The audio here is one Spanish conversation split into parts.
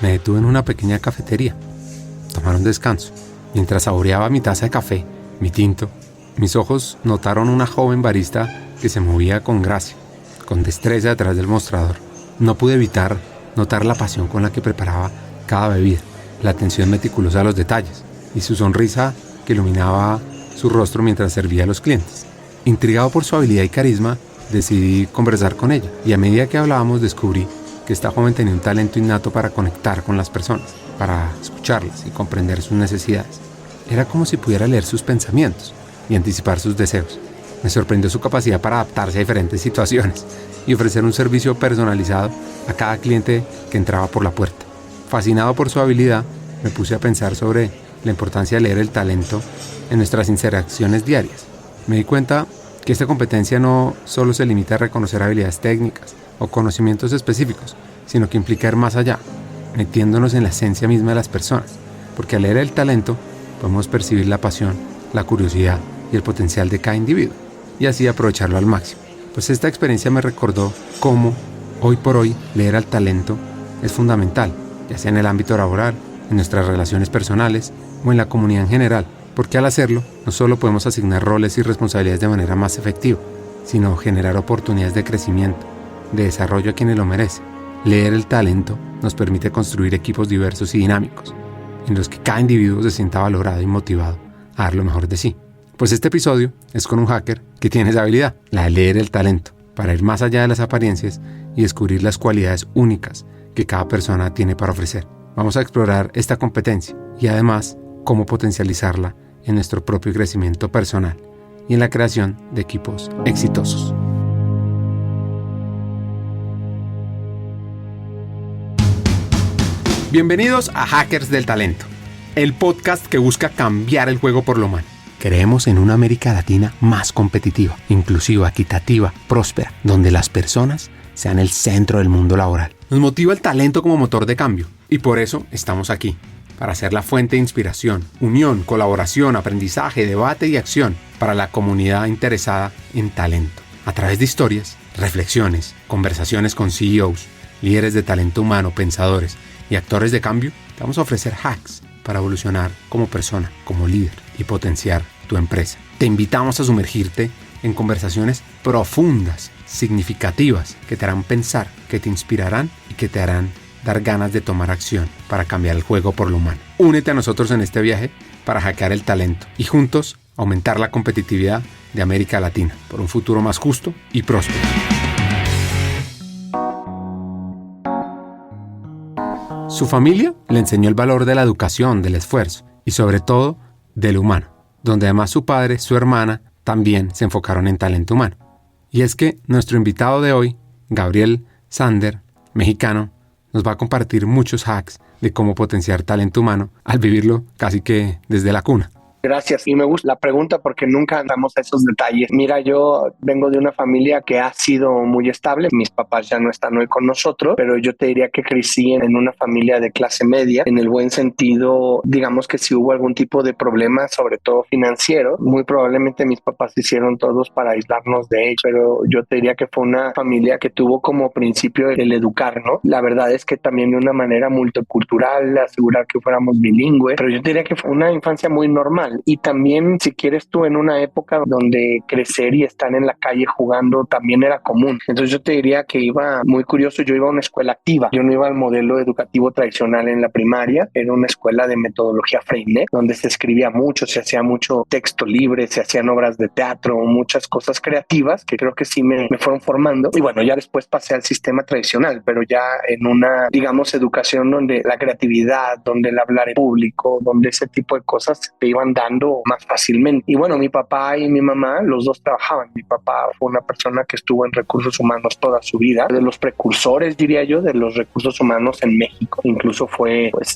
Me detuve en una pequeña cafetería. Tomar un descanso. Mientras saboreaba mi taza de café, mi tinto, mis ojos notaron una joven barista que se movía con gracia, con destreza detrás del mostrador. No pude evitar notar la pasión con la que preparaba cada bebida, la atención meticulosa a los detalles y su sonrisa que iluminaba su rostro mientras servía a los clientes. Intrigado por su habilidad y carisma, decidí conversar con ella y a medida que hablábamos descubrí que esta joven tenía un talento innato para conectar con las personas, para escucharlas y comprender sus necesidades. Era como si pudiera leer sus pensamientos y anticipar sus deseos. Me sorprendió su capacidad para adaptarse a diferentes situaciones y ofrecer un servicio personalizado a cada cliente que entraba por la puerta. Fascinado por su habilidad, me puse a pensar sobre la importancia de leer el talento en nuestras interacciones diarias. Me di cuenta que esta competencia no solo se limita a reconocer habilidades técnicas o conocimientos específicos, sino que implica ir más allá, metiéndonos en la esencia misma de las personas, porque al leer el talento podemos percibir la pasión, la curiosidad y el potencial de cada individuo, y así aprovecharlo al máximo. Pues esta experiencia me recordó cómo, hoy por hoy, leer al talento es fundamental, ya sea en el ámbito laboral, en nuestras relaciones personales o en la comunidad en general, porque al hacerlo, no solo podemos asignar roles y responsabilidades de manera más efectiva, sino generar oportunidades de crecimiento, de desarrollo a quienes lo merecen. Leer el talento nos permite construir equipos diversos y dinámicos, en los que cada individuo se sienta valorado y motivado a dar lo mejor de sí. Pues este episodio es con un hacker que tiene esa habilidad, la de leer el talento, para ir más allá de las apariencias y descubrir las cualidades únicas que cada persona tiene para ofrecer. Vamos a explorar esta competencia y además cómo potencializarla en nuestro propio crecimiento personal y en la creación de equipos exitosos. Bienvenidos a Hackers del Talento, el podcast que busca cambiar el juego por lo humano. Creemos en una América Latina más competitiva, inclusiva, equitativa, próspera, donde las personas sean el centro del mundo laboral. Nos motiva el talento como motor de cambio y por eso estamos aquí, para ser la fuente de inspiración, unión, colaboración, aprendizaje, debate y acción para la comunidad interesada en talento. A través de historias, reflexiones, conversaciones con CEOs, líderes de talento humano, pensadores y actores de cambio, te vamos a ofrecer hacks para evolucionar como persona, como líder y potenciar tu empresa. Te invitamos a sumergirte en conversaciones profundas, significativas, que te harán pensar, que te inspirarán y que te harán dar ganas de tomar acción para cambiar el juego por lo humano. Únete a nosotros en este viaje para hackear el talento y juntos aumentar la competitividad de América Latina por un futuro más justo y próspero. Su familia le enseñó el valor de la educación, del esfuerzo y sobre todo del humano, donde además su padre, su hermana, también se enfocaron en talento humano. Y es que nuestro invitado de hoy, Gabriel Sander, mexicano, nos va a compartir muchos hacks de cómo potenciar talento humano al vivirlo casi que desde la cuna. Gracias. Y me gusta la pregunta porque nunca damos esos detalles. Mira, yo vengo de una familia que ha sido muy estable. Mis papás ya no están hoy con nosotros, pero yo te diría que crecí en una familia de clase media, en el buen sentido. Digamos que si hubo algún tipo de problema, sobre todo financiero, muy probablemente mis papás hicieron todos para aislarnos de ellos, pero yo te diría que fue una familia que tuvo como principio el educar, ¿no? La verdad es que también de una manera multicultural, asegurar que fuéramos bilingües, pero yo te diría que fue una infancia muy normal. Y también, si quieres tú, en una época donde crecer y estar en la calle jugando también era común. Entonces yo te diría que iba muy curioso. Yo iba a una escuela activa. Yo no iba al modelo educativo tradicional en la primaria. Era una escuela de metodología Freinet, donde se escribía mucho, se hacía mucho texto libre, se hacían obras de teatro, muchas cosas creativas que creo que sí me fueron formando. Y bueno, ya después pasé al sistema tradicional, pero ya en una, digamos, educación donde la creatividad, donde el hablar en público, donde ese tipo de cosas te iban dando más fácilmente. Y bueno, mi papá y mi mamá, los dos trabajaban. Mi papá fue una persona que estuvo en recursos humanos toda su vida, de los precursores, diría yo, de los recursos humanos en México. Incluso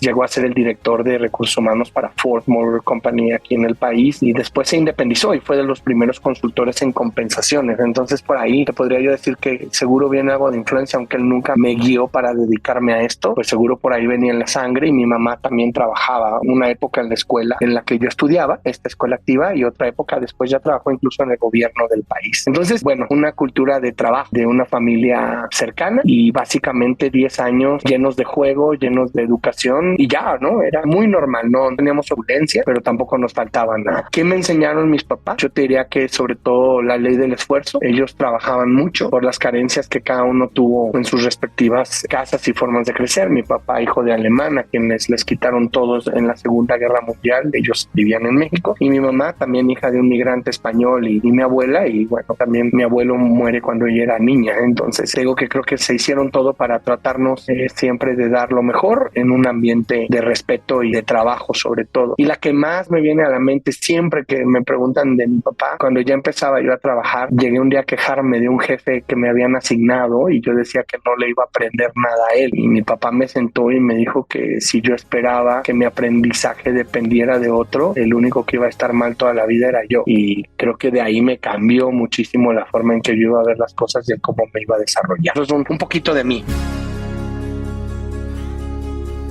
llegó a ser el director de recursos humanos para Ford Motor Company aquí en el país y después se independizó y fue de los primeros consultores en compensaciones. Entonces por ahí te podría yo decir que seguro viene algo de influencia, aunque él nunca me guió para dedicarme a esto, pues seguro por ahí venía en la sangre. Y mi mamá también trabajaba una época en la escuela en la que yo estudié. estudiaba esta escuela activa y otra época después ya trabajó incluso en el gobierno del país. Entonces, bueno, una cultura de trabajo de una familia cercana y básicamente 10 años llenos de juego, llenos de educación y ya, ¿no? Era muy normal, no teníamos opulencia, pero tampoco nos faltaba nada. ¿Qué me enseñaron mis papás? Yo te diría que sobre todo la ley del esfuerzo. Ellos trabajaban mucho por las carencias que cada uno tuvo en sus respectivas casas y formas de crecer. Mi papá, hijo de alemán, a quienes les quitaron todos en la Segunda Guerra Mundial, ellos vivían en México, y mi mamá también hija de un migrante español y mi abuela, y bueno, también mi abuelo muere cuando ella era niña. Entonces digo que creo que se hicieron todo para tratarnos siempre de dar lo mejor en un ambiente de respeto y de trabajo sobre todo. Y la que más me viene a la mente siempre que me preguntan de mi papá, cuando ya empezaba yo a trabajar, llegué un día a quejarme de un jefe que me habían asignado y yo decía que no le iba a aprender nada a él, y mi papá me sentó y me dijo que si yo esperaba que mi aprendizaje dependiera de otro, el único que iba a estar mal toda la vida era yo. Y creo que de ahí me cambió muchísimo la forma en que yo iba a ver las cosas y cómo me iba a desarrollar. Eso es un poquito de mí.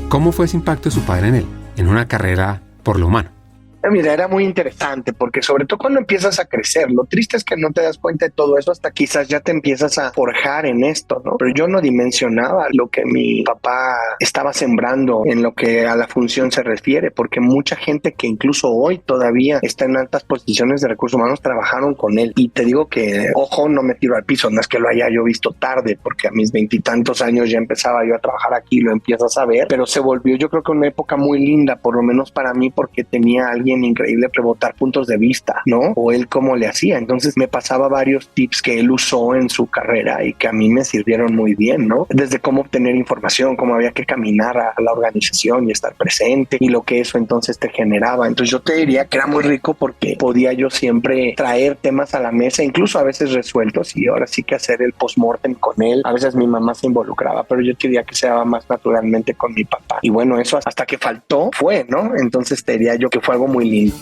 ¿Cómo fue ese impacto de su padre en él, en una carrera por lo humano? Mira, era muy interesante porque sobre todo cuando empiezas a crecer, lo triste es que no te das cuenta de todo eso hasta quizás ya te empiezas a forjar en esto, ¿no? Pero yo no dimensionaba lo que mi papá estaba sembrando en lo que a la función se refiere, porque mucha gente que incluso hoy todavía está en altas posiciones de recursos humanos trabajaron con él. Y te digo que, ojo, no me tiro al piso, no es que lo haya yo visto tarde, porque a mis 20 y tantos años ya empezaba yo a trabajar aquí, lo empiezas a ver, pero se volvió yo creo que una época muy linda, por lo menos para mí, porque tenía a alguien increíble rebotar puntos de vista, ¿no? O él cómo le hacía. Entonces me pasaba varios tips que él usó en su carrera y que a mí me sirvieron muy bien, ¿no? Desde cómo obtener información, cómo había que caminar a la organización y estar presente y lo que eso entonces te generaba. Entonces yo te diría que era muy rico porque podía yo siempre traer temas a la mesa, incluso a veces resueltos, y ahora sí que hacer el postmortem con él. A veces mi mamá se involucraba, pero yo te diría que se daba más naturalmente con mi papá. Y bueno, eso hasta que faltó fue, ¿no? Entonces te diría yo que fue algo muy lindo.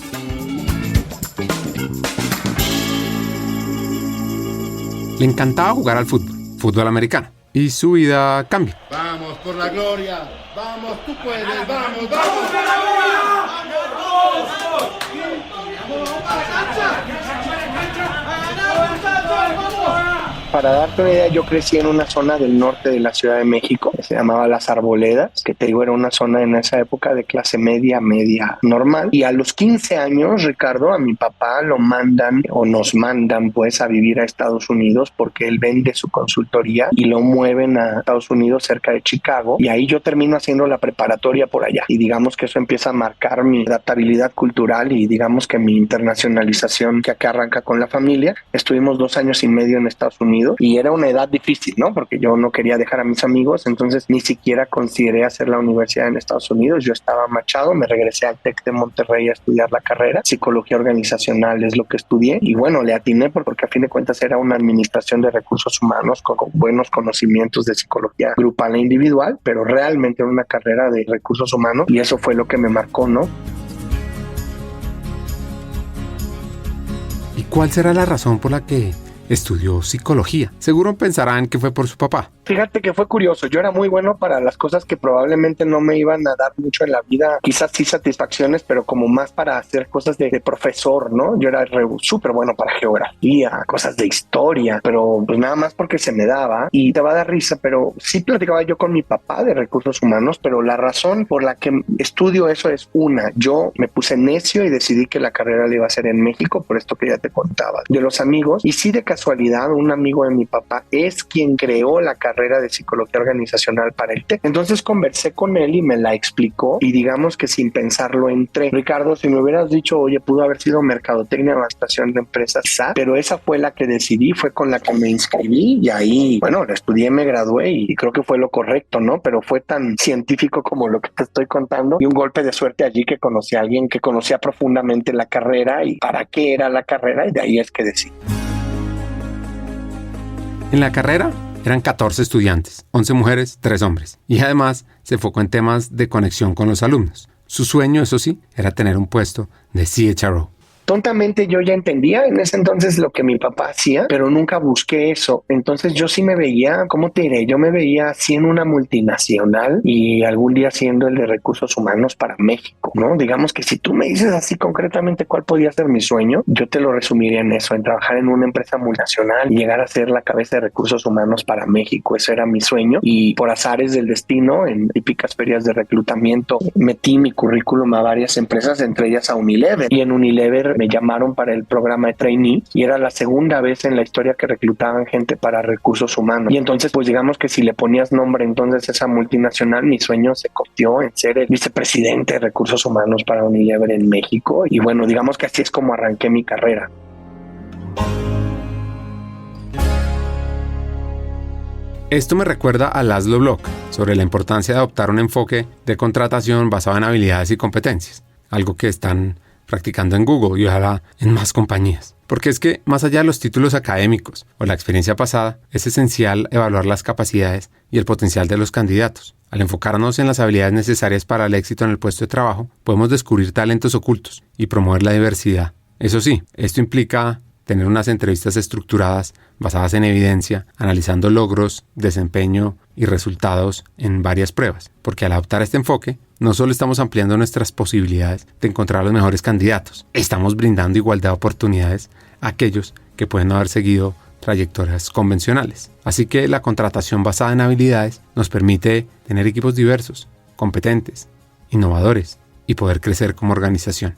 Le encantaba jugar al fútbol americano, y su vida cambia. Vamos por la gloria, vamos, tú puedes, vamos por la gloria. Para darte una idea, yo crecí en una zona del norte de la Ciudad de México, que se llamaba Las Arboledas, que te digo era una zona en esa época de clase media normal. Y a los 15 años, Ricardo, a mi papá lo mandan o nos mandan pues a vivir a Estados Unidos porque él vende su consultoría y lo mueven a Estados Unidos cerca de Chicago. Y ahí yo termino haciendo la preparatoria por allá. Y digamos que eso empieza a marcar mi adaptabilidad cultural y digamos que mi internacionalización que acá arranca con la familia. Estuvimos 2 años y medio en Estados Unidos. Y era una edad difícil, ¿no? Porque yo no quería dejar a mis amigos, entonces ni siquiera consideré hacer la universidad en Estados Unidos. Yo estaba machado, me regresé al TEC de Monterrey a estudiar la carrera. Psicología organizacional es lo que estudié. Y bueno, le atiné porque a fin de cuentas era una administración de recursos humanos con buenos conocimientos de psicología grupal e individual, pero realmente era una carrera de recursos humanos y eso fue lo que me marcó, ¿no? ¿Y cuál será la razón por la que estudió psicología? Seguro pensarán que fue por su papá. Fíjate que fue curioso, yo era muy bueno para las cosas que probablemente no me iban a dar mucho en la vida, quizás sí satisfacciones, pero como más para hacer cosas de profesor, ¿no? Yo era súper bueno para geografía, cosas de historia, pero pues nada más porque se me daba y te va a dar risa, pero sí platicaba yo con mi papá de recursos humanos, pero la razón por la que estudio eso es una, yo me puse necio y decidí que la carrera la iba a hacer en México, por esto que ya te contaba, de los amigos, y sí de casualidad un amigo de mi papá es quien creó la carrera de psicología organizacional para el TEC. Entonces conversé con él y me la explicó y digamos que sin pensarlo entré. Ricardo, si me hubieras dicho, oye, pudo haber sido mercadotecnia, administración de empresas, quizá, pero esa fue la que decidí, fue con la que me inscribí y ahí, bueno, la estudié, me gradué y creo que fue lo correcto, ¿no? Pero fue tan científico como lo que te estoy contando y un golpe de suerte allí que conocí a alguien que conocía profundamente la carrera y para qué era la carrera y de ahí es que decidí. En la carrera eran 14 estudiantes, 11 mujeres, 3 hombres, y además se enfocó en temas de conexión con los alumnos. Su sueño, eso sí, era tener un puesto de CHRO. tontamente yo ya entendía en ese entonces lo que mi papá hacía, pero nunca busqué eso. Entonces yo sí me veía, ¿cómo te diré? Yo me veía así en una multinacional y algún día siendo el de recursos humanos para México, ¿no? Digamos que si tú me dices así concretamente cuál podía ser mi sueño, yo te lo resumiría en eso, en trabajar en una empresa multinacional y llegar a ser la cabeza de recursos humanos para México. Eso era mi sueño y por azares del destino, en típicas ferias de reclutamiento, metí mi currículum a varias empresas, entre ellas a Unilever, y en Unilever me llamaron para el programa de trainee y era la segunda vez en la historia que reclutaban gente para recursos humanos. Y entonces pues digamos que si le ponías nombre entonces a esa multinacional, mi sueño se convirtió en ser el vicepresidente de recursos humanos para Unilever en México. Y bueno, digamos que así es como arranqué mi carrera. Esto me recuerda a Laszlo Block sobre la importancia de adoptar un enfoque de contratación basado en habilidades y competencias, algo que están practicando en Google y ojalá en más compañías. Porque es que, más allá de los títulos académicos o la experiencia pasada, es esencial evaluar las capacidades y el potencial de los candidatos. Al enfocarnos en las habilidades necesarias para el éxito en el puesto de trabajo, podemos descubrir talentos ocultos y promover la diversidad. Eso sí, esto implica tener unas entrevistas estructuradas basadas en evidencia, analizando logros, desempeño y resultados en varias pruebas. Porque al adoptar este enfoque, no solo estamos ampliando nuestras posibilidades de encontrar los mejores candidatos, estamos brindando igualdad de oportunidades a aquellos que pueden no haber seguido trayectorias convencionales. Así que la contratación basada en habilidades nos permite tener equipos diversos, competentes, innovadores y poder crecer como organización.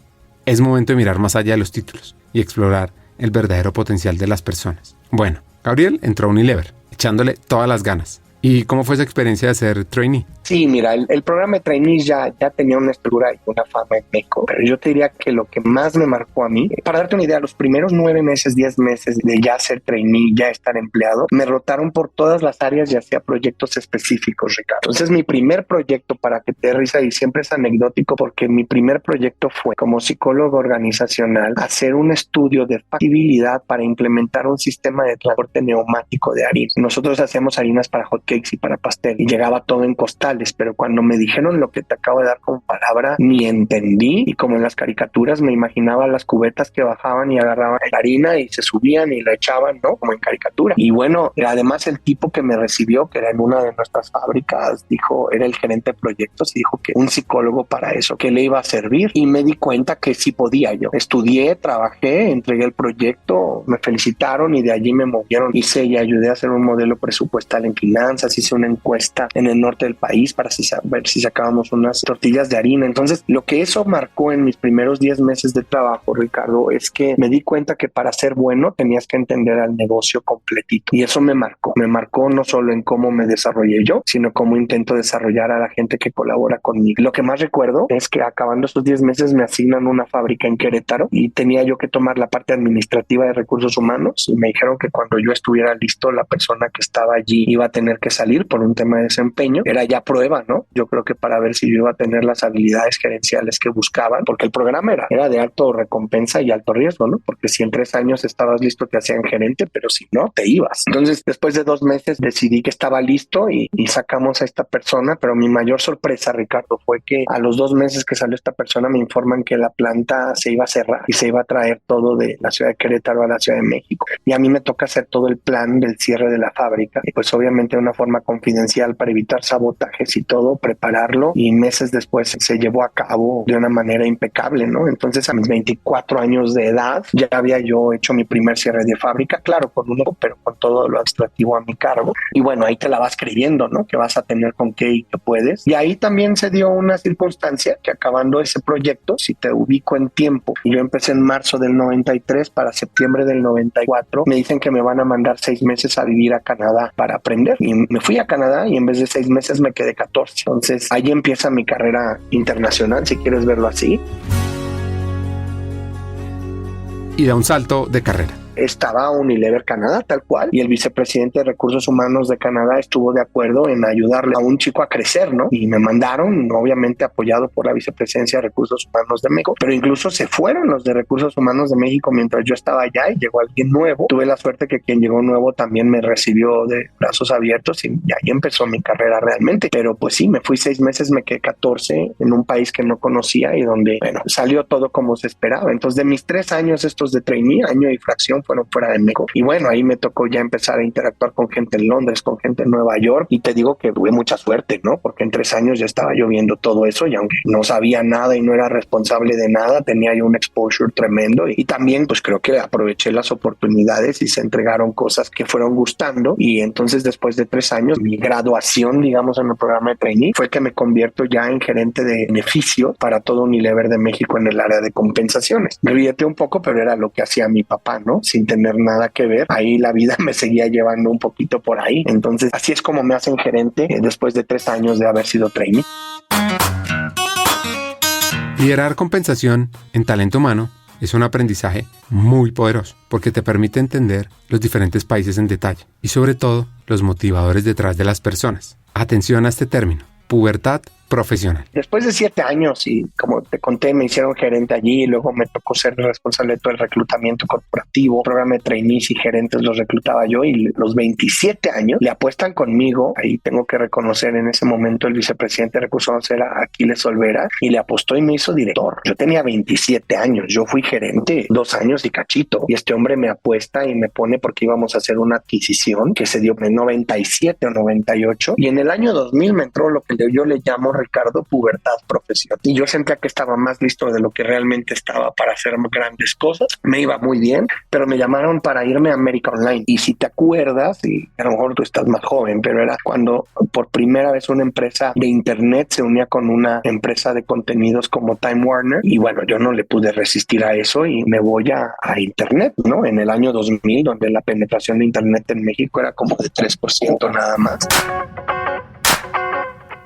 Es momento de mirar más allá de los títulos y explorar el verdadero potencial de las personas. Bueno, Gabriel entró a Unilever, echándole todas las ganas. ¿Y cómo fue esa experiencia de ser trainee? Sí, mira, el programa de trainees ya tenía una estructura y una fama en México, pero yo te diría que lo que más me marcó a mí, para darte una idea, los primeros 9 meses, 10 meses de ya ser trainee, ya estar empleado, me rotaron por todas las áreas y hacía proyectos específicos, Ricardo. Entonces mi primer proyecto, para que te dé risa, y siempre es anecdótico porque mi primer proyecto fue como psicólogo organizacional hacer un estudio de factibilidad para implementar un sistema de transporte neumático de harina. Nosotros hacíamos harinas para hot cakes y para pastel y llegaba todo en costales, pero cuando me dijeron lo que te acabo de dar como palabra, ni entendí, y como en las caricaturas me imaginaba las cubetas que bajaban y agarraban la harina y se subían y la echaban, ¿no? Como en caricatura. Y bueno, además el tipo que me recibió, que era en una de nuestras fábricas, dijo, era el gerente de proyectos, y dijo que un psicólogo para eso, que le iba a servir, y me di cuenta que sí podía yo. Estudié, trabajé, entregué el proyecto, me felicitaron y de allí me movieron. Hice y ayudé a hacer un modelo presupuestal en finanzas, hice una encuesta en el norte del país para ver si sacábamos unas tortillas de harina. Entonces, lo que eso marcó en mis primeros 10 meses de trabajo, Ricardo, es que me di cuenta que para ser bueno tenías que entender al negocio completito. Y eso me marcó no solo en cómo me desarrollé yo, sino cómo intento desarrollar a la gente que colabora conmigo. Lo que más recuerdo es que acabando estos 10 meses me asignan una fábrica en Querétaro y tenía yo que tomar la parte administrativa de recursos humanos, y me dijeron que cuando yo estuviera listo, la persona que estaba allí iba a tener que salir por un tema de desempeño. Era ya prueba, ¿no? Yo creo que para ver si yo iba a tener las habilidades gerenciales que buscaban, porque el programa era de alto recompensa y alto riesgo, ¿no? Porque si en 3 años estabas listo te hacían gerente, pero si no, te ibas. Entonces, después de 2 meses decidí que estaba listo y sacamos a esta persona, pero mi mayor sorpresa, Ricardo, fue que a los 2 meses que salió esta persona me informan que la planta se iba a cerrar y se iba a traer todo de la ciudad de Querétaro a la Ciudad de México. Y a mí me toca hacer todo el plan del cierre de la fábrica, y pues obviamente de una forma confidencial para evitar sabotajes y todo, prepararlo, y meses después se llevó a cabo de una manera impecable, ¿no? Entonces a mis 24 años de edad ya había yo hecho mi primer cierre de fábrica, claro, pero con todo lo administrativo a mi cargo. Y bueno, ahí te la vas creyendo, ¿no? Que vas a tener con qué y que puedes. Y ahí también se dio una circunstancia que acabando ese proyecto, si te ubico en tiempo, yo empecé en marzo del 93, para septiembre del 94, me dicen que me van a mandar 6 meses a vivir a Canadá para aprender. Y me fui a Canadá y en vez de 6 meses me quedé 14. Entonces ahí empieza mi carrera internacional, si quieres verlo así. Y da un salto de carrera. estaba Unilever Canadá tal cual, y el vicepresidente de Recursos Humanos de Canadá estuvo de acuerdo en ayudarle a un chico a crecer, ¿no? Y me mandaron, obviamente apoyado por la vicepresidencia de Recursos Humanos de México, pero incluso se fueron los de Recursos Humanos de México mientras yo estaba allá y llegó alguien nuevo. Tuve la suerte que quien llegó nuevo también me recibió de brazos abiertos y ahí empezó mi carrera realmente. Pero pues sí, me fui 6 meses, me quedé 14 en un país que no conocía y donde, bueno, salió todo como se esperaba. Entonces de mis 3 años estos de trainee, año y fracción, fueron fuera de México. Y bueno, ahí me tocó ya empezar a interactuar con gente en Londres, con gente en Nueva York, y te digo que tuve mucha suerte, ¿no? Porque en 3 años ya estaba yo viendo todo eso y aunque no sabía nada y no era responsable de nada, tenía yo un exposure tremendo y también pues creo que aproveché las oportunidades y se entregaron cosas que fueron gustando y entonces después de 3 años mi graduación, digamos, en el programa de trainee fue que me convierto ya en gerente de beneficio para todo Unilever de México en el área de compensaciones. Me ríete un poco, pero era lo que hacía mi papá, ¿no? Sin tener nada que ver. Ahí la vida me seguía llevando un poquito por ahí. Entonces así es como me hacen gerente después de 3 años de haber sido trainee. Liderar compensación en talento humano es un aprendizaje muy poderoso porque te permite entender los diferentes países en detalle y sobre todo los motivadores detrás de las personas. Atención a este término, pubertad profesional. Después de 7 años y como te conté, me hicieron gerente allí y luego me tocó ser responsable de todo el reclutamiento corporativo, programa de trainees y gerentes los reclutaba yo y los 27 años le apuestan conmigo. Ahí tengo que reconocer en ese momento el vicepresidente de Recursos Humanos era Aquiles Olvera y le apostó y me hizo director. Yo tenía 27 años, yo fui gerente 2 años y cachito y este hombre me apuesta y me pone porque íbamos a hacer una adquisición que se dio en 97 o 98 y en el año 2000 me entró lo que yo le llamo, Ricardo, pubertad profesional. Y yo sentía que estaba más listo de lo que realmente estaba para hacer grandes cosas. Me iba muy bien, pero me llamaron para irme a América Online. Y si te acuerdas, y a lo mejor tú estás más joven, pero era cuando por primera vez una empresa de internet se unía con una empresa de contenidos como Time Warner. Y bueno, yo no le pude resistir a eso y me voy a internet, ¿no? En el año 2000, donde la penetración de internet en México era como de 3% nada más.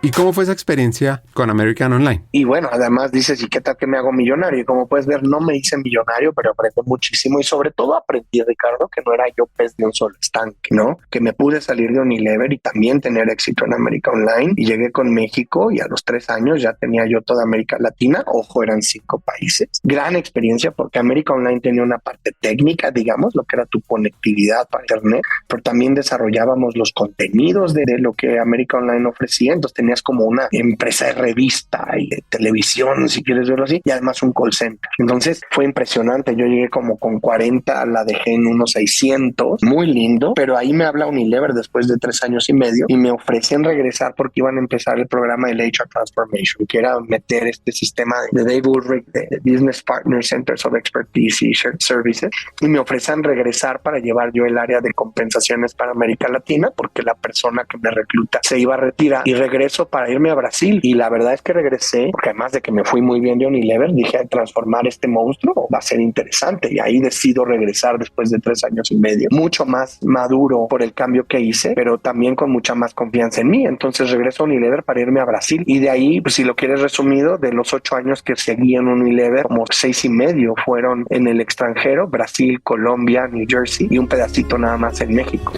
¿Y cómo fue esa experiencia con American Online? Y bueno, además dices, ¿y qué tal que me hago millonario? Y como puedes ver, no me hice millonario, pero aprendí muchísimo y sobre todo aprendí, Ricardo, que no era yo pez de un solo estanque, ¿no? Que me pude salir de Unilever y también tener éxito en América Online y llegué con México y a los 3 años ya tenía yo toda América Latina. Ojo, eran 5 países. Gran experiencia porque América Online tenía una parte técnica, digamos, lo que era tu conectividad para internet, pero también desarrollábamos los contenidos de lo que América Online ofrecía. Entonces tenías como una empresa de revista y de televisión, si quieres verlo así, y además un call center. Entonces fue impresionante. Yo llegué como con 40, la dejé en unos 600, muy lindo, pero ahí me habla Unilever después de 3 años y medio y me ofrecen regresar porque iban a empezar el programa del HR Transformation, que era meter este sistema de Dave Ulrich, de Business Partner Centers of Expertise y Shared Services, y me ofrecen regresar para llevar yo el área de compensaciones para América Latina porque la persona que me recluta se iba a retirar y regreso para irme a Brasil. Y la verdad es que regresé porque además de que me fui muy bien de Unilever, dije, transformar este monstruo va a ser interesante y ahí decido regresar después de 3 años y medio, mucho más maduro por el cambio que hice, pero también con mucha más confianza en mí. Entonces regreso a Unilever para irme a Brasil y de ahí, pues si lo quieres resumido, de los 8 años que seguí en Unilever, como 6 y medio fueron en el extranjero, Brasil, Colombia, New Jersey y un pedacito nada más en México.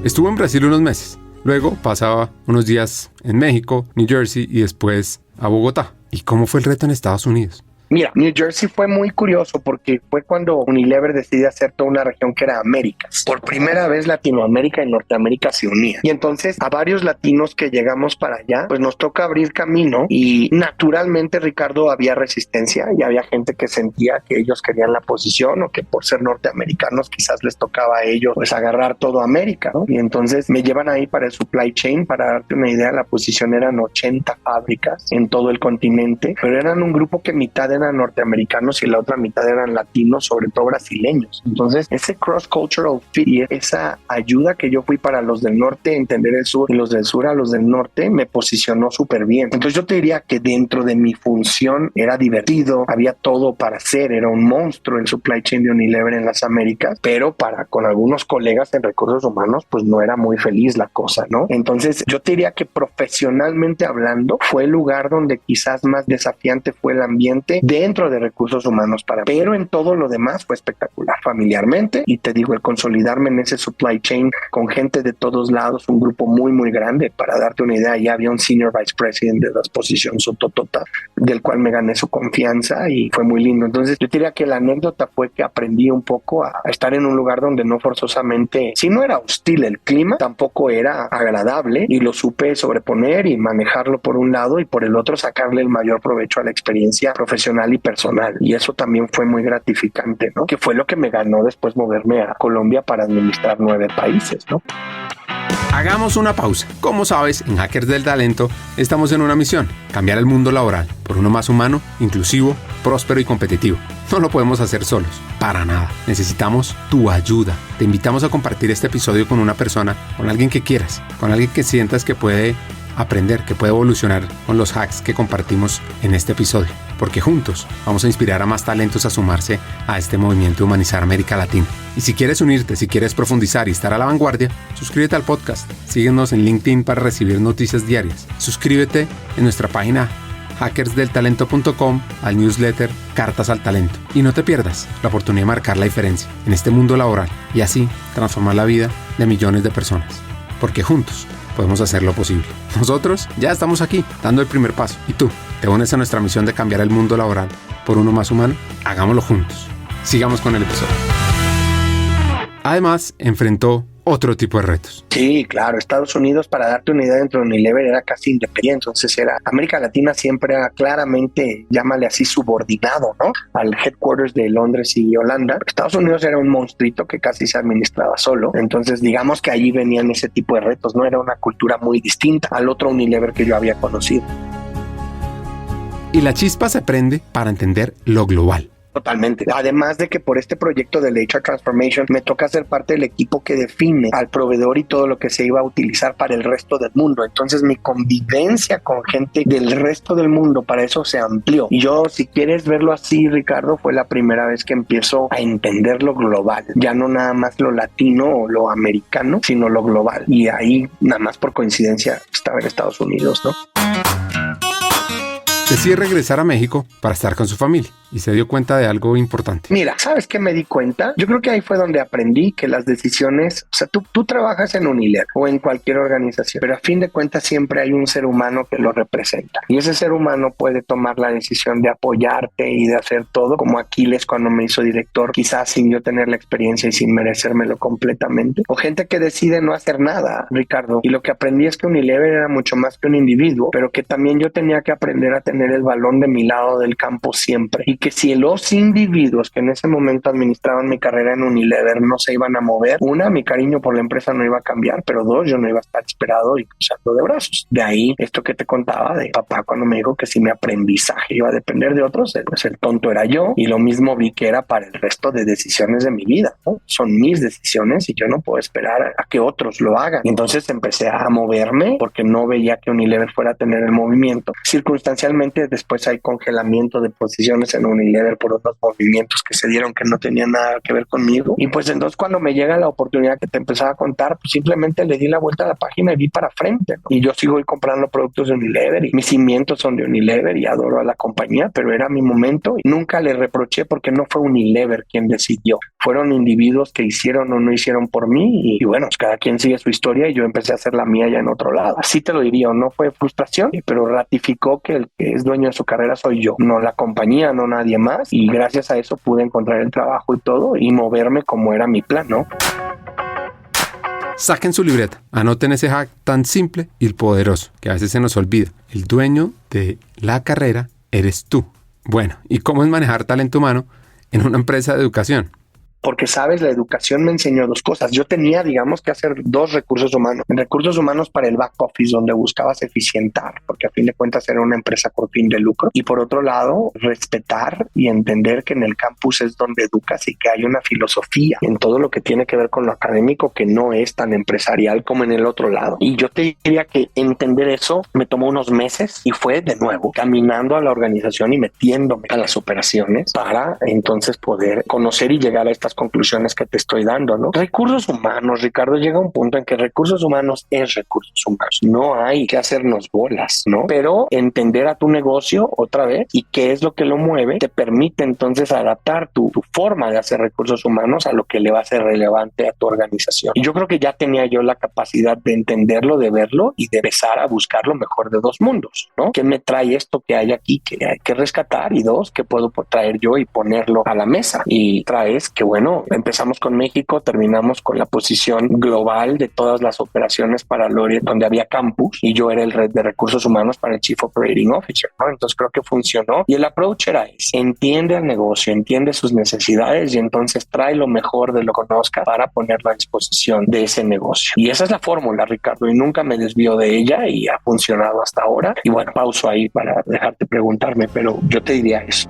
Estuvo en Brasil unos meses. Luego pasaba unos días en México, New Jersey y después a Bogotá. ¿Y cómo fue el reto en Estados Unidos? Mira, New Jersey fue muy curioso porque fue cuando Unilever decidió hacer toda una región que era Américas. Por primera vez Latinoamérica y Norteamérica se unían. Y entonces a varios latinos que llegamos para allá, pues nos toca abrir camino y naturalmente, Ricardo, había resistencia y había gente que sentía que ellos querían la posición o que por ser norteamericanos quizás les tocaba a ellos pues agarrar todo América, ¿no? Y entonces me llevan ahí para el supply chain. Para darte una idea, la posición eran 80 fábricas en todo el continente, pero eran un grupo que mitad eran norteamericanos y la otra mitad eran latinos, sobre todo brasileños. Entonces ese cross-cultural fit y esa ayuda que yo fui para los del norte, entender el sur, y los del sur a los del norte, me posicionó súper bien. Entonces yo te diría que dentro de mi función era divertido, había todo para hacer, era un monstruo el supply chain de Unilever en las Américas, pero con algunos colegas en recursos humanos pues no era muy feliz la cosa, ¿no? Entonces yo te diría que profesionalmente hablando fue el lugar donde quizás más desafiante fue el ambiente dentro de recursos humanos pero en todo lo demás fue espectacular, familiarmente, y te digo, el consolidarme en ese supply chain con gente de todos lados, un grupo muy, muy grande. Para darte una idea, ya había un senior vice president de las posiciones sototota, del cual me gané su confianza y fue muy lindo. Entonces yo diría que la anécdota fue que aprendí un poco a estar en un lugar donde no forzosamente, si no era hostil el clima, tampoco era agradable, y lo supe sobreponer y manejarlo por un lado, y por el otro sacarle el mayor provecho a la experiencia profesional y personal, y eso también fue muy gratificante, ¿no? Que fue lo que me ganó después moverme a Colombia para administrar 9 países, ¿no? Hagamos una pausa. Como sabes, en Hackers del Talento estamos en una misión: cambiar el mundo laboral por uno más humano, inclusivo, próspero y competitivo. No lo podemos hacer solos, para nada. Necesitamos tu ayuda. Te invitamos a compartir este episodio con una persona, con alguien que quieras, con alguien que sientas que puede aprender, que puede evolucionar con los hacks que compartimos en este episodio, porque juntos vamos a inspirar a más talentos a sumarse a este movimiento de humanizar América Latina. Y si quieres unirte, si quieres profundizar y estar a la vanguardia, suscríbete al podcast, síguenos en LinkedIn para recibir noticias diarias, suscríbete en nuestra página hackersdeltalento.com al newsletter Cartas al Talento, y no te pierdas la oportunidad de marcar la diferencia en este mundo laboral y así transformar la vida de millones de personas, porque juntos podemos hacerlo posible. Nosotros ya estamos aquí, dando el primer paso. ¿Y tú? ¿Te unes a nuestra misión de cambiar el mundo laboral por uno más humano? Hagámoslo juntos. Sigamos con el episodio. Además, enfrentó otro tipo de retos. Sí, claro. Estados Unidos, para darte una idea, dentro de Unilever era casi independiente. Entonces América Latina siempre era claramente, llámale así, subordinado, ¿no? Al headquarters de Londres y Holanda. Estados Unidos era un monstruito que casi se administraba solo. Entonces, digamos que allí venían ese tipo de retos, ¿no? Era una cultura muy distinta al otro Unilever que yo había conocido. Y la chispa se prende para entender lo global. Totalmente. Además de que por este proyecto de HR Transformation me toca ser parte del equipo que define al proveedor y todo lo que se iba a utilizar para el resto del mundo. Entonces mi convivencia con gente del resto del mundo para eso se amplió. Y yo, si quieres verlo así, Ricardo, fue la primera vez que empiezo a entender lo global. Ya no nada más lo latino o lo americano, sino lo global. Y ahí, nada más por coincidencia, estaba en Estados Unidos, ¿no? Decide regresar a México para estar con su familia y se dio cuenta de algo importante. Mira, ¿sabes qué me di cuenta? Yo creo que ahí fue donde aprendí que las decisiones, o sea, tú trabajas en Unilever o en cualquier organización, pero a fin de cuentas siempre hay un ser humano que lo representa, y ese ser humano puede tomar la decisión de apoyarte y de hacer todo, como Aquiles cuando me hizo director, quizás sin yo tener la experiencia y sin merecérmelo completamente, o gente que decide no hacer nada, Ricardo. Y lo que aprendí es que Unilever era mucho más que un individuo, pero que también yo tenía que aprender a tener el balón de mi lado del campo siempre, y que si los individuos que en ese momento administraban mi carrera en Unilever no se iban a mover, una, mi cariño por la empresa no iba a cambiar, pero dos, yo no iba a estar esperado y cruzando de brazos. De ahí esto que te contaba de papá cuando me dijo que si mi aprendizaje iba a depender de otros, pues el tonto era yo, y lo mismo vi que era para el resto de decisiones de mi vida, ¿no? Son mis decisiones y yo no puedo esperar a que otros lo hagan. Y entonces empecé a moverme porque no veía que Unilever fuera a tener el movimiento. Circunstancialmente después hay congelamiento de posiciones en Unilever por otros movimientos que se dieron que no tenían nada que ver conmigo. Y pues entonces cuando me llega la oportunidad que te empezaba a contar, pues simplemente le di la vuelta a la página y vi para frente, ¿no? Y yo sigo hoy comprando productos de Unilever y mis cimientos son de Unilever y adoro a la compañía, pero era mi momento y nunca le reproché porque no fue Unilever quien decidió. Fueron individuos que hicieron o no hicieron por mí y bueno, pues cada quien sigue su historia y yo empecé a hacer la mía ya en otro lado. Así te lo diría, no fue frustración, pero ratificó que el que es dueño de su carrera soy yo, no la compañía, no nadie más, y gracias a eso pude encontrar el trabajo y todo y moverme como era mi plan, ¿no? Saquen su libreta, anoten ese hack tan simple y poderoso que a veces se nos olvida. El dueño de la carrera eres tú. Bueno, ¿y cómo es manejar talento humano en una empresa de educación? Porque, sabes, la educación me enseñó dos cosas. Yo tenía, digamos, que hacer dos recursos humanos. Recursos humanos para el back office, donde buscabas eficientar, porque a fin de cuentas era una empresa con fin de lucro. Y por otro lado, respetar y entender que en el campus es donde educas y que hay una filosofía en todo lo que tiene que ver con lo académico que no es tan empresarial como en el otro lado. Y yo te diría que entender eso me tomó unos meses y fue de nuevo caminando a la organización y metiéndome a las operaciones para entonces poder conocer y llegar a estas conclusiones que te estoy dando, ¿no? Recursos humanos, Ricardo, llega un punto en que recursos humanos es recursos humanos. No hay que hacernos bolas, ¿no? Pero entender a tu negocio otra vez y qué es lo que lo mueve te permite entonces adaptar tu forma de hacer recursos humanos a lo que le va a ser relevante a tu organización. Y yo creo que ya tenía yo la capacidad de entenderlo, de verlo y de empezar a buscar lo mejor de dos mundos, ¿no? ¿Qué me trae esto que hay aquí que hay que rescatar? Y dos, ¿qué puedo traer yo y ponerlo a la mesa? Y traes que, bueno, empezamos con México, terminamos con la posición global de todas las operaciones para L'Oréal, donde había campus, y yo era el red de recursos humanos para el Chief Operating Officer, ¿no? Entonces creo que funcionó. Y el approach era ese: entiende al negocio, entiende sus necesidades y entonces trae lo mejor de lo que conozca para ponerlo a disposición de ese negocio. Y esa es la fórmula, Ricardo, y nunca me desvío de ella y ha funcionado hasta ahora. Y bueno, pauso ahí para dejarte preguntarme, pero yo te diría eso.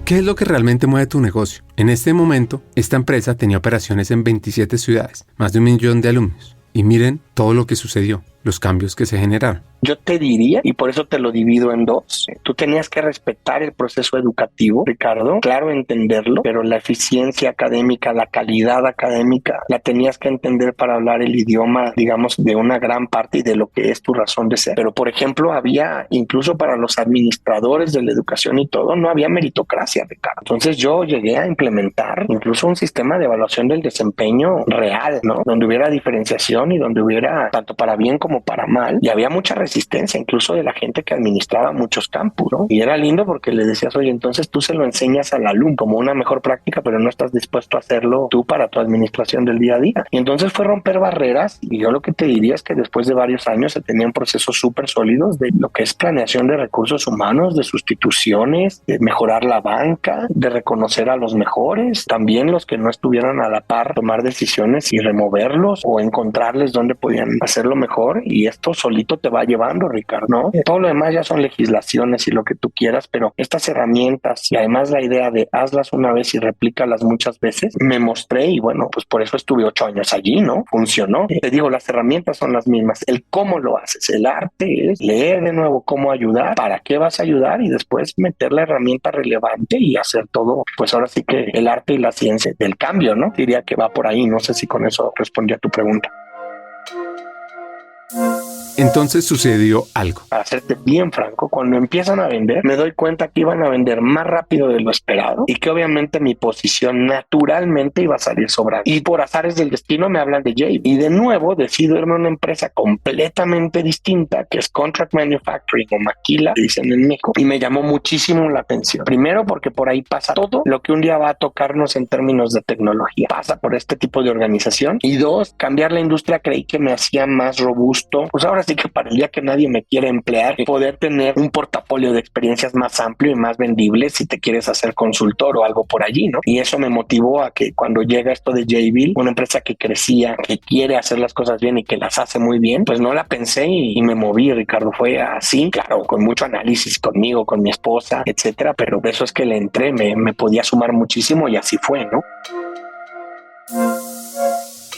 ¿Qué es lo que realmente mueve tu negocio? En este momento, esta empresa tenía operaciones en 27 ciudades, más de 1 millón de alumnos. Y miren todo lo que sucedió, los cambios que se generaron. Yo te diría, y por eso te lo divido en dos, tú tenías que respetar el proceso educativo, Ricardo, claro, entenderlo, pero la eficiencia académica, la calidad académica, la tenías que entender para hablar el idioma, digamos, de una gran parte y de lo que es tu razón de ser. Pero, por ejemplo, había, incluso para los administradores de la educación y todo, no había meritocracia, Ricardo. Entonces yo llegué a implementar incluso un sistema de evaluación del desempeño real, ¿no? Donde hubiera diferenciación y donde hubiera tanto para bien como para mal, y había mucha resistencia incluso de la gente que administraba muchos campus, ¿no? Y era lindo porque le decías, oye, entonces tú se lo enseñas al alumno como una mejor práctica, pero no estás dispuesto a hacerlo tú para tu administración del día a día. Y entonces fue romper barreras, y yo lo que te diría es que después de varios años se tenían procesos súper sólidos de lo que es planeación de recursos humanos, de sustituciones, de mejorar la banca, de reconocer a los mejores, también los que no estuvieran a la par, tomar decisiones y removerlos o encontrarles dónde podían hacerlo mejor, y esto solito te va llevando, Ricardo, ¿no? Todo lo demás ya son legislaciones y lo que tú quieras, pero estas herramientas y además la idea de hazlas una vez y replícalas muchas veces, me mostré, y bueno, pues por eso estuve 8 años allí, ¿no? Funcionó. Te digo, las herramientas son las mismas, el cómo lo haces, el arte es leer de nuevo cómo ayudar, para qué vas a ayudar y después meter la herramienta relevante y hacer todo, pues ahora sí que el arte y la ciencia del cambio, ¿no? Diría que va por ahí, no sé si con eso respondí a tu pregunta. Entonces sucedió algo. Para serte bien franco, cuando empiezan a vender, me doy cuenta que iban a vender más rápido de lo esperado y que obviamente mi posición naturalmente iba a salir sobrando. Y por azares del destino me hablan de Jay. Y de nuevo decido irme a una empresa completamente distinta, que es Contract Manufacturing o Maquila, que dicen en México, y me llamó muchísimo la atención. Primero porque por ahí pasa todo lo que un día va a tocarnos en términos de tecnología. Pasa por este tipo de organización. Y dos, cambiar la industria creí que me hacía más robusto. Pues ahora sí que para el día que nadie me quiere emplear, poder tener un portafolio de experiencias más amplio y más vendible si te quieres hacer consultor o algo por allí, ¿no? Y eso me motivó a que cuando llega esto de Jabil, una empresa que crecía, que quiere hacer las cosas bien y que las hace muy bien, pues no la pensé y me moví, Ricardo. Fue así, claro, con mucho análisis conmigo, con mi esposa, etcétera, pero de eso es que le entré, me podía sumar muchísimo y así fue, ¿no?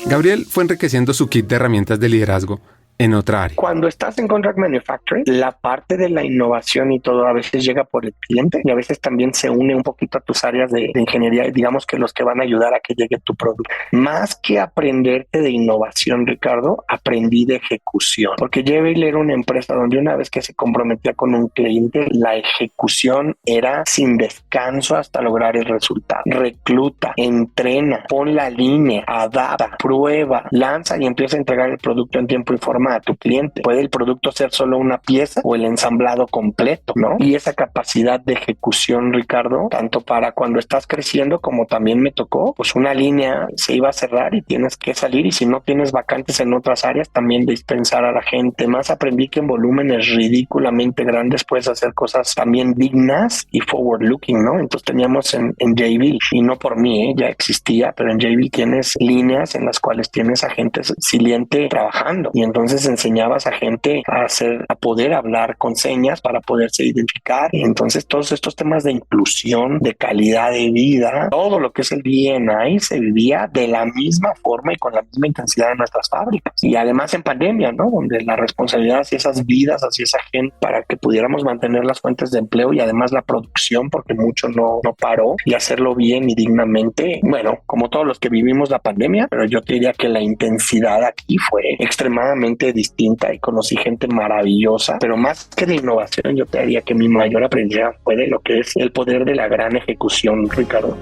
Gabriel fue enriqueciendo su kit de herramientas de liderazgo en otra área. Cuando estás en Contract Manufacturing, la parte de la innovación y todo a veces llega por el cliente y a veces también se une un poquito a tus áreas de ingeniería, digamos que los que van a ayudar a que llegue tu producto. Más que aprenderte de innovación, Ricardo, aprendí de ejecución, porque Jabil era una empresa donde una vez que se comprometía con un cliente, la ejecución era sin descanso hasta lograr el resultado. Recluta, entrena, pon la línea, adapta, prueba, lanza y empieza a entregar el producto en tiempo y forma a tu cliente. Puede el producto ser solo una pieza o el ensamblado completo, ¿no? Y esa capacidad de ejecución, Ricardo, tanto para cuando estás creciendo como también me tocó, pues una línea se iba a cerrar y tienes que salir, y si no tienes vacantes en otras áreas, también dispensar a la gente. Más aprendí que en volúmenes ridículamente grandes puedes hacer cosas también dignas y forward looking, ¿no? Entonces teníamos en Jabil, y no por mí, ya existía, pero en Jabil tienes líneas en las cuales tienes a gente siliente trabajando, y entonces entonces enseñabas a gente a poder hablar con señas para poderse identificar. Y entonces todos estos temas de inclusión, de calidad de vida, todo lo que es el D&I se vivía de la misma forma y con la misma intensidad en nuestras fábricas. Y además en pandemia, ¿no? Donde la responsabilidad hacia esas vidas, hacia esa gente, para que pudiéramos mantener las fuentes de empleo y además la producción, porque mucho no paró, y hacerlo bien y dignamente. Bueno, como todos los que vivimos la pandemia, pero yo te diría que la intensidad aquí fue extremadamente distinta y conocí gente maravillosa, pero más que de innovación, yo te diría que mi mayor aprendizaje fue de lo que es el poder de la gran ejecución, Ricardo.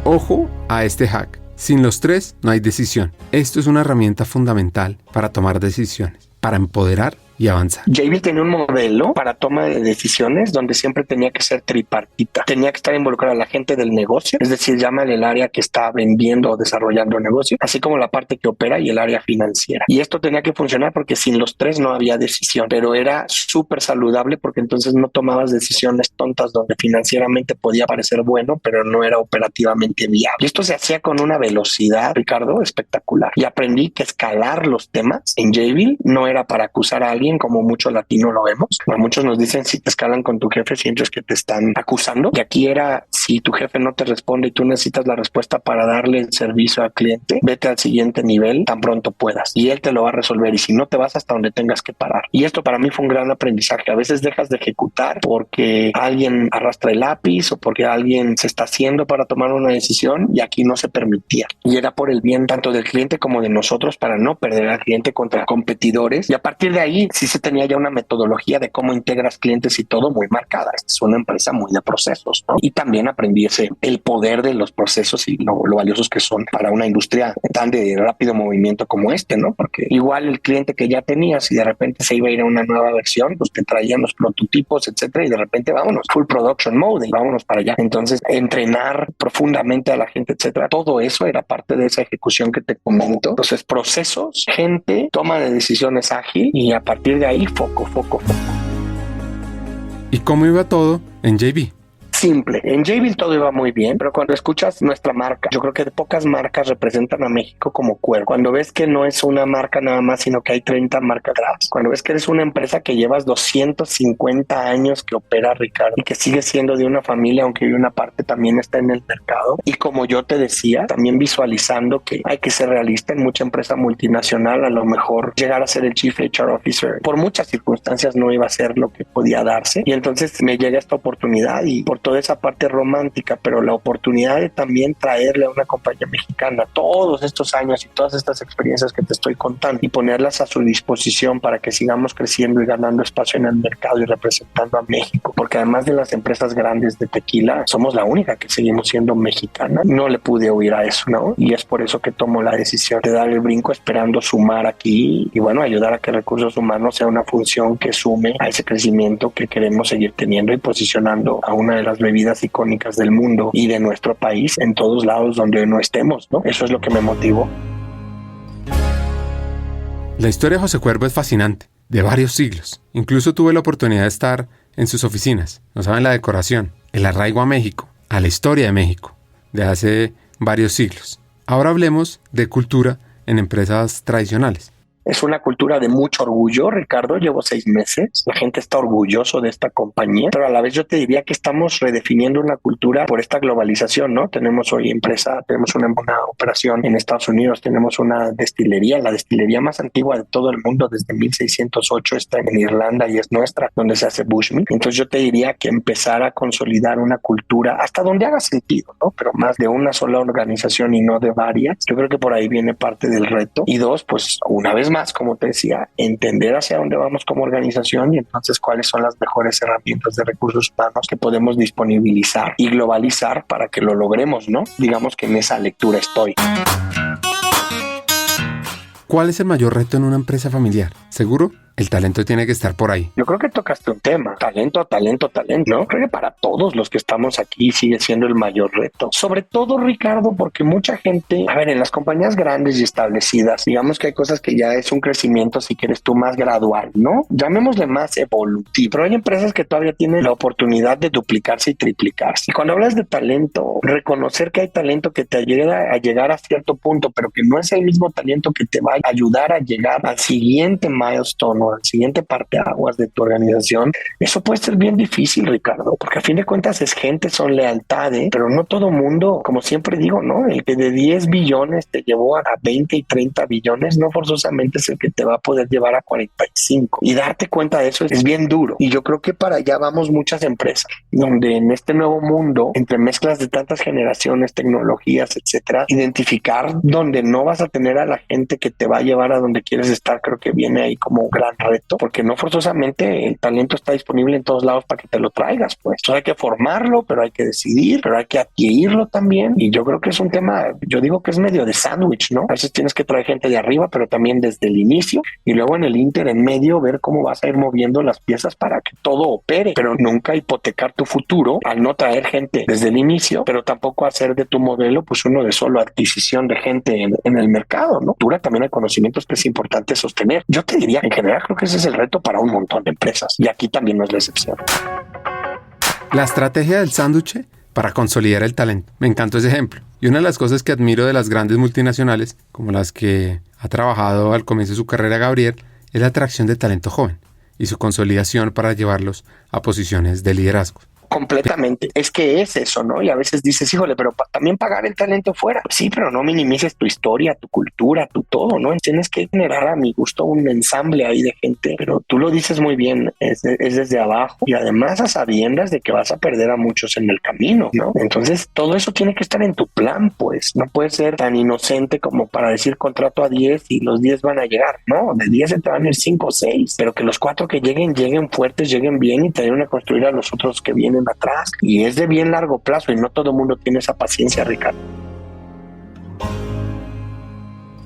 Ojo a este hack. Sin los tres no hay decisión. Esto es una herramienta fundamental para tomar decisiones, para empoderar y avanzar. Jabil tenía un modelo para toma de decisiones donde siempre tenía que ser tripartita. Tenía que estar involucrada la gente del negocio, es decir, llámale el área que está vendiendo o desarrollando el negocio, así como la parte que opera y el área financiera. Y esto tenía que funcionar porque sin los tres no había decisión, pero era súper saludable porque entonces no tomabas decisiones tontas donde financieramente podía parecer bueno, pero no era operativamente viable. Y esto se hacía con una velocidad, Ricardo, espectacular. Y aprendí que escalar los temas en Jabil no era para acusar a alguien, como mucho latino lo vemos. A muchos nos dicen, si te escalan con tu jefe, sientes que te están acusando. Y aquí era, si tu jefe no te responde y tú necesitas la respuesta para darle el servicio al cliente, vete al siguiente nivel tan pronto puedas y él te lo va a resolver. Y si no, te vas hasta donde tengas que parar. Y esto para mí fue un gran aprendizaje. A veces dejas de ejecutar porque alguien arrastra el lápiz o porque alguien se está haciendo para tomar una decisión, y aquí no se permitía. Y era por el bien tanto del cliente como de nosotros, para no perder al cliente contra competidores. Y a partir de ahí sí se tenía ya una metodología de cómo integras clientes y todo muy marcada. Esta es una empresa muy de procesos, ¿no? Y también aprendí el poder de los procesos y lo valiosos que son para una industria tan de rápido movimiento como ¿no? Porque igual el cliente que ya tenías y de repente se iba a ir a una nueva versión, pues te traían los prototipos, etcétera, y de repente vámonos, full production mode y vámonos para allá. Entonces, entrenar profundamente a la gente, etcétera, todo eso era parte de esa ejecución que te comento. Entonces, procesos, gente, toma de decisiones ágil, y a partir de ahí, foco. ¿Y cómo iba todo en JB? Simple. En Jabil todo iba muy bien, pero cuando escuchas nuestra marca, yo creo que de pocas marcas representan a México como Cuervo. Cuando ves que no es una marca nada más, sino que hay 30 marcas atrás. Cuando ves que eres una empresa que llevas 250 años que opera, Ricardo, y que sigue siendo de una familia, aunque hay una parte también está en el mercado. Y como yo te decía, también visualizando que hay que ser realista, en mucha empresa multinacional, a lo mejor llegar a ser el Chief HR Officer por muchas circunstancias no iba a ser lo que podía darse. Y entonces me llega esta oportunidad, y por toda esa parte romántica, pero la oportunidad de también traerle a una compañía mexicana todos estos años y todas estas experiencias que te estoy contando y ponerlas a su disposición para que sigamos creciendo y ganando espacio en el mercado y representando a México, porque además de las empresas grandes de tequila, somos la única que seguimos siendo mexicana. No le pude huir a eso, ¿no? Y es por eso que tomo la decisión de dar el brinco, esperando sumar aquí y bueno, ayudar a que recursos humanos sea una función que sume a ese crecimiento que queremos seguir teniendo y posicionando a una de las bebidas icónicas del mundo y de nuestro país en todos lados donde no estemos, ¿no? Eso es lo que me motivó. La historia de José Cuervo es fascinante, de varios siglos. Incluso tuve la oportunidad de estar en sus oficinas. No saben la decoración, el arraigo a México, a la historia de México, de hace varios siglos. Ahora hablemos de cultura en empresas tradicionales. Es una cultura de mucho orgullo, Ricardo. Llevo 6 meses. La gente está orgulloso de esta compañía, pero a la vez yo te diría que estamos redefiniendo una cultura por esta globalización, ¿no? Tenemos hoy tenemos una operación en Estados Unidos, tenemos una destilería, la destilería más antigua de todo el mundo desde 1608 está en Irlanda y es nuestra, donde se hace Bushmilk. Entonces yo te diría que empezar a consolidar una cultura hasta donde haga sentido, ¿no? Pero más de una sola organización y no de varias. Yo creo que por ahí viene parte del reto. Y 2, pues una vez más, como te decía, entender hacia dónde vamos como organización y entonces cuáles son las mejores herramientas de recursos humanos que podemos disponibilizar y globalizar para que lo logremos, ¿no? Digamos que en esa lectura estoy. ¿Cuál es el mayor reto en una empresa familiar? Seguro El talento tiene que estar por ahí. Yo creo que tocaste un tema, talento, ¿no? Creo que para todos los que estamos aquí sigue siendo el mayor reto. Sobre todo, Ricardo, porque mucha gente, en las compañías grandes y establecidas, digamos que hay cosas que ya es un crecimiento, si quieres tú, más gradual, ¿no? Llamémosle más evolutivo. Pero hay empresas que todavía tienen la oportunidad de duplicarse y triplicarse. Y cuando hablas de talento, reconocer que hay talento que te ayuda a llegar a cierto punto, pero que no es el mismo talento que te va a ayudar a llegar al siguiente milestone o al siguiente parteaguas de tu organización, eso puede ser bien difícil, Ricardo, porque a fin de cuentas es gente, son lealtades, pero no todo mundo, como siempre digo, ¿no? El que de 10 billones te llevó a 20 y 30 billones, no forzosamente es el que te va a poder llevar a 45. Y darte cuenta de eso es bien duro. Y yo creo que para allá vamos muchas empresas, donde en este nuevo mundo, entre mezclas de tantas generaciones, tecnologías, etcétera, identificar donde no vas a tener a la gente que te va a llevar a donde quieres estar, creo que viene ahí como un gran reto, porque no forzosamente el talento está disponible en todos lados para que te lo traigas, pues. Entonces hay que formarlo, pero hay que decidir, pero hay que adquirirlo también. Y yo creo que es un tema, yo digo que es medio de sándwich, ¿no? A veces tienes que traer gente de arriba, pero también desde el inicio, y luego en el en medio, ver cómo vas a ir moviendo las piezas para que todo opere, pero nunca hipotecar tu futuro al no traer gente desde el inicio, pero tampoco hacer de tu modelo pues uno de solo adquisición de gente en el mercado, ¿no? También hay conocimientos que es importante sostener. Yo te diría, en general, creo que ese es el reto para un montón de empresas, y aquí también no es la excepción. La estrategia del sándwich para consolidar el talento. Me encantó ese ejemplo. Y una de las cosas que admiro de las grandes multinacionales, como las que ha trabajado al comienzo de su carrera Gabriel, es la atracción de talento joven y su consolidación para llevarlos a posiciones de liderazgo. Completamente. Es que es eso, ¿no? Y a veces dices, híjole, pero también pagar el talento fuera. Sí, pero no minimices tu historia, tu cultura, tu todo, ¿no? Tienes que generar, a mi gusto, un ensamble ahí de gente, pero tú lo dices muy bien, es desde abajo, y además a sabiendas de que vas a perder a muchos en el camino, ¿no? Entonces, todo eso tiene que estar en tu plan, pues. No puedes ser tan inocente como para decir contrato a 10 y los 10 van a llegar, ¿no? De 10 se te van a ir 5 o 6, pero que los 4 que lleguen fuertes, lleguen bien y te ayuden a construir a los otros que vienen atrás, y es de bien largo plazo y no todo el mundo tiene esa paciencia, Ricardo.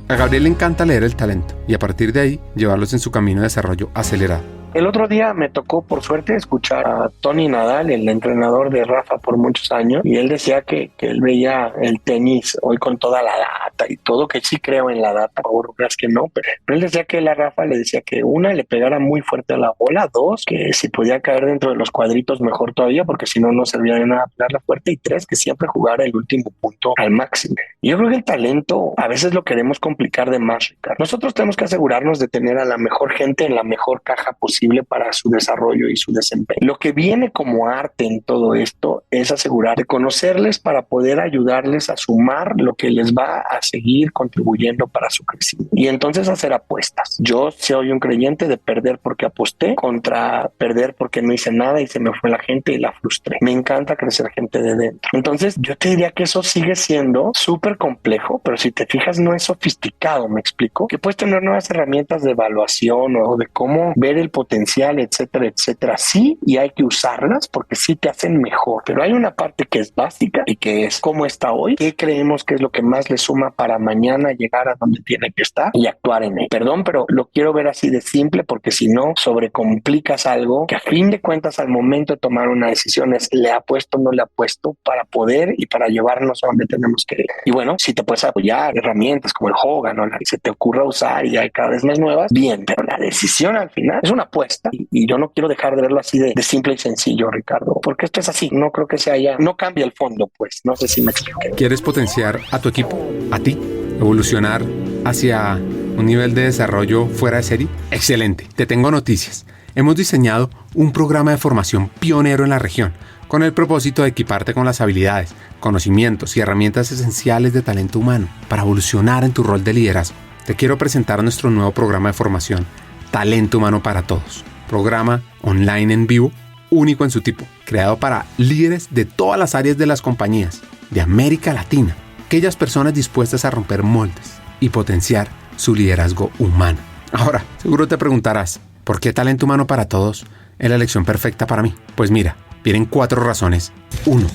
A Gabriel le encanta leer el talento y a partir de ahí llevarlos en su camino de desarrollo acelerado. El otro día me tocó, por suerte, escuchar a Tony Nadal, el entrenador de Rafa por muchos años, y él decía que él veía el tenis hoy con toda la data y todo, que sí creo en la data, por favor, creas que no, pero él decía que a Rafa le decía que una, le pegara muy fuerte a la bola, 2, que si podía caer dentro de los cuadritos mejor todavía, porque si no, no servía de nada pegarla fuerte, y 3, que siempre jugara el último punto al máximo. Y yo creo que el talento a veces lo queremos complicar de más, Ricardo. Nosotros tenemos que asegurarnos de tener a la mejor gente en la mejor caja posible para su desarrollo y su desempeño. Lo que viene como arte en todo esto es asegurar de conocerles para poder ayudarles a sumar lo que les va a seguir contribuyendo para su crecimiento. Y entonces hacer apuestas. Yo soy un creyente de perder porque aposté contra perder porque no hice nada y se me fue la gente y la frustré. Me encanta crecer gente de dentro. Entonces yo te diría que eso sigue siendo súper complejo, pero si te fijas no es sofisticado, ¿me explico? Que puedes tener nuevas herramientas de evaluación o de cómo ver el potencial, etcétera, etcétera. Sí, y hay que usarlas porque sí te hacen mejor. Pero hay una parte que es básica y que es cómo está hoy, qué creemos que es lo que más le suma para mañana llegar a donde tiene que estar y actuar en él. Perdón, pero lo quiero ver así de simple porque si no, sobrecomplicas algo que a fin de cuentas al momento de tomar una decisión es le apuesto o no le apuesto para poder y para llevarnos a donde tenemos que ir. Y bueno, si te puedes apoyar herramientas como el Hogan o la que se te ocurra usar y hay cada vez más nuevas, bien, pero la decisión al final es una apuesta y yo no quiero dejar de verlo así de simple y sencillo, Ricardo, porque esto es así, no creo que sea ya, no cambia el fondo, pues, no sé si me explico. ¿Quieres potenciar a tu equipo, a ti, evolucionar hacia un nivel de desarrollo fuera de serie? Excelente, te tengo noticias. Hemos diseñado un programa de formación pionero en la región, con el propósito de equiparte con las habilidades, conocimientos y herramientas esenciales de talento humano para evolucionar en tu rol de liderazgo. Te quiero presentar nuestro nuevo programa de formación, Talento Humano para Todos. Programa online en vivo, único en su tipo, creado para líderes de todas las áreas de las compañías de América Latina, aquellas personas dispuestas a romper moldes y potenciar su liderazgo humano. Ahora, seguro te preguntarás, ¿por qué Talento Humano para Todos es la elección perfecta para mí? Pues mira, vienen 4 razones. 1.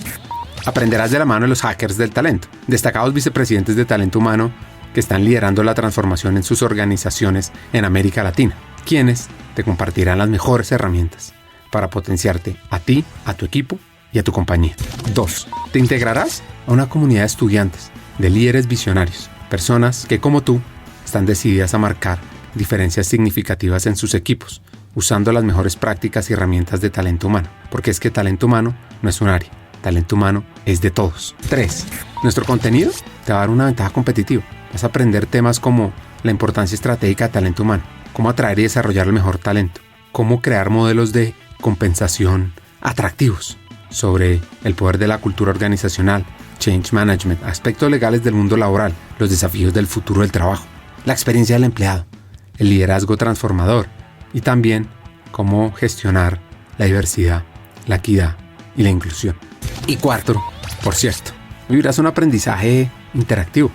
Aprenderás de la mano de los hackers del talento, destacados vicepresidentes de talento humano que están liderando la transformación en sus organizaciones en América Latina. quienes te compartirán las mejores herramientas para potenciarte a ti, a tu equipo y a tu compañía. 2. Te integrarás a una comunidad de estudiantes, de líderes visionarios, personas que como tú están decididas a marcar diferencias significativas en sus equipos, usando las mejores prácticas y herramientas de talento humano, porque es que talento humano no es un área, talento humano es de todos. 3. Nuestro contenido te va a dar una ventaja competitiva. Vas a aprender temas como la importancia estratégica de talento humano, cómo atraer y desarrollar el mejor talento, cómo crear modelos de compensación atractivos, sobre el poder de la cultura organizacional, change management, aspectos legales del mundo laboral, los desafíos del futuro del trabajo, la experiencia del empleado, el liderazgo transformador y también cómo gestionar la diversidad, la equidad y la inclusión. Y 4, por cierto, vivirás un aprendizaje interactivo,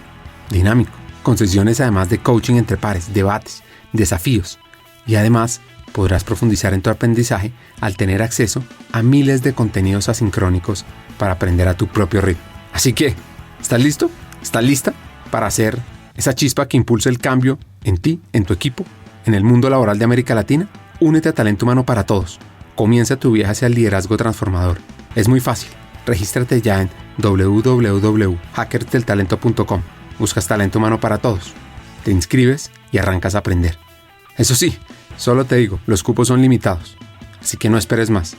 dinámico, con sesiones además de coaching entre pares, debates, desafíos y además podrás profundizar en tu aprendizaje al tener acceso a miles de contenidos asincrónicos para aprender a tu propio ritmo. Así que, ¿estás listo? ¿Estás lista para hacer esa chispa que impulse el cambio en ti, en tu equipo, en el mundo laboral de América Latina? Únete a Talento Humano para Todos. Comienza tu viaje hacia el liderazgo transformador. Es muy fácil. Regístrate ya en www.hackersdeltalento.com. Buscas Talento Humano para Todos. Te inscribes y arrancas a aprender. Eso sí, solo te digo, los cupos son limitados. Así que no esperes más.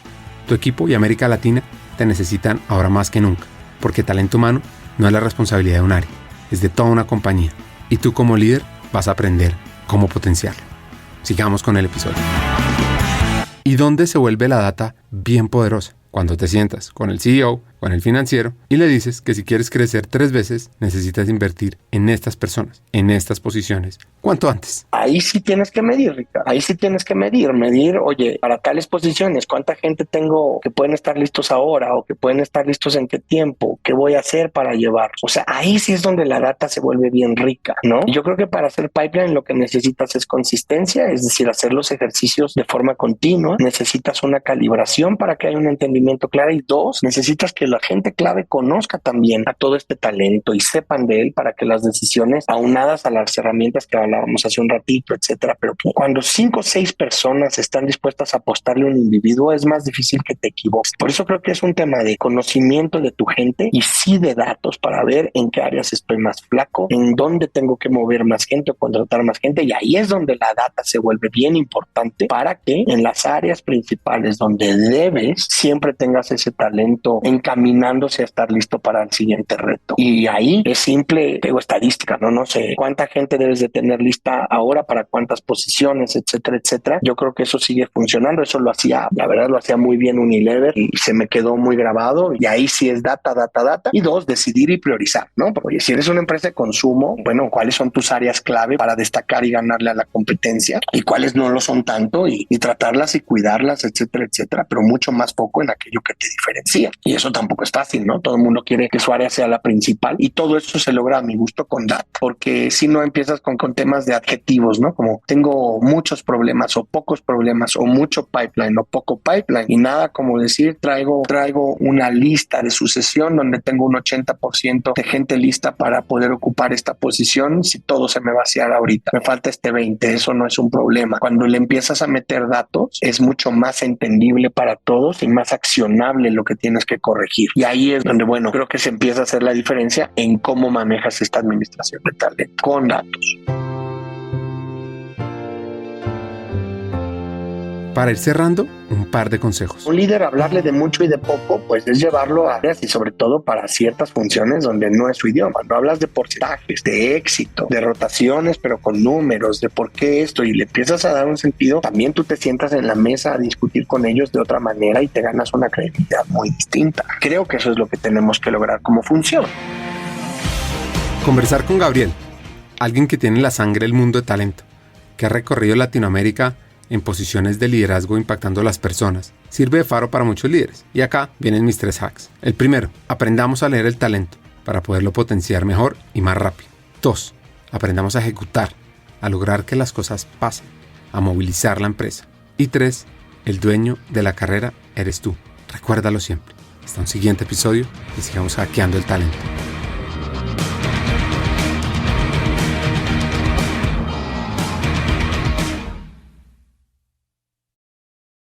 Tu equipo y América Latina te necesitan ahora más que nunca. Porque talento humano no es la responsabilidad de un área, es de toda una compañía. Y tú como líder vas a aprender cómo potenciarlo. Sigamos con el episodio. ¿Y dónde se vuelve la data bien poderosa? Cuando te sientas con el CEO, con el financiero, y le dices que si quieres crecer 3 veces, necesitas invertir en estas personas, en estas posiciones, cuanto antes. Ahí sí tienes que medir, Ricardo. Ahí sí tienes que medir, oye, para tales posiciones, ¿cuánta gente tengo que pueden estar listos ahora o que pueden estar listos en qué tiempo? ¿Qué voy a hacer para llevarlos? O sea, ahí sí es donde la data se vuelve bien rica, ¿no? Yo creo que para hacer pipeline lo que necesitas es consistencia, es decir, hacer los ejercicios de forma continua. Necesitas una calibración para que haya un entendimiento claro y 2, necesitas que la gente clave conozca también a todo este talento y sepan de él para que las decisiones aunadas a las herramientas que hablábamos hace un ratito, etcétera, pero que cuando 5 o 6 personas están dispuestas a apostarle a un individuo es más difícil que te equivoques. Por eso creo que es un tema de conocimiento de tu gente y sí de datos para ver en qué áreas estoy más flaco, en dónde tengo que mover más gente o contratar más gente, y ahí es donde la data se vuelve bien importante para que en las áreas principales donde debes siempre tengas ese talento encaminándose a estar listo para el siguiente reto. Y ahí es simple, estadística, no sé cuánta gente debes de tener lista ahora para cuántas posiciones, etcétera, etcétera. Yo creo que eso sigue funcionando. Eso lo hacía, la verdad, lo hacía muy bien Unilever y se me quedó muy grabado. Y ahí sí es data. Y 2, decidir y priorizar, ¿no? Porque si eres una empresa de consumo, bueno, ¿cuáles son tus áreas clave para destacar y ganarle a la competencia? Y cuáles no lo son tanto y tratarlas y cuidarlas, etcétera, etcétera, pero mucho más poco en aquello que te diferencia. Y eso tampoco es fácil, ¿no? Todo el mundo quiere que su área sea la principal y todo eso se logra a mi gusto con data, porque si no empiezas con temas de adjetivos, ¿no? Como tengo muchos problemas o pocos problemas o mucho pipeline o poco pipeline y nada como decir traigo una lista de sucesión donde tengo un 80% de gente lista para poder ocupar esta posición. Si todo se me va a vaciar ahorita, me falta este 20, eso no es un problema. Cuando le empiezas a meter datos es mucho más entendible para todos y más accionable lo que tienes que corregir. Y ahí es donde, bueno, creo que se empieza a hacer la diferencia en cómo manejas esta administración de talento con datos. Para ir cerrando, un par de consejos. Un líder, hablarle de mucho y de poco, pues es llevarlo a áreas y sobre todo para ciertas funciones donde no es su idioma. No hablas de porcentajes, de éxito, de rotaciones, pero con números, de por qué esto, y le empiezas a dar un sentido. También tú te sientas en la mesa a discutir con ellos de otra manera y te ganas una credibilidad muy distinta. Creo que eso es lo que tenemos que lograr como función. Conversar con Gabriel, alguien que tiene la sangre del mundo de talento, que ha recorrido Latinoamérica en posiciones de liderazgo impactando a las personas, sirve de faro para muchos líderes. Y acá vienen mis 3 hacks. El primero, aprendamos a leer el talento para poderlo potenciar mejor y más rápido. 2, aprendamos a ejecutar, a lograr que las cosas pasen, a movilizar la empresa. Y 3, el dueño de la carrera eres tú. Recuérdalo siempre. Hasta un siguiente episodio y sigamos hackeando el talento.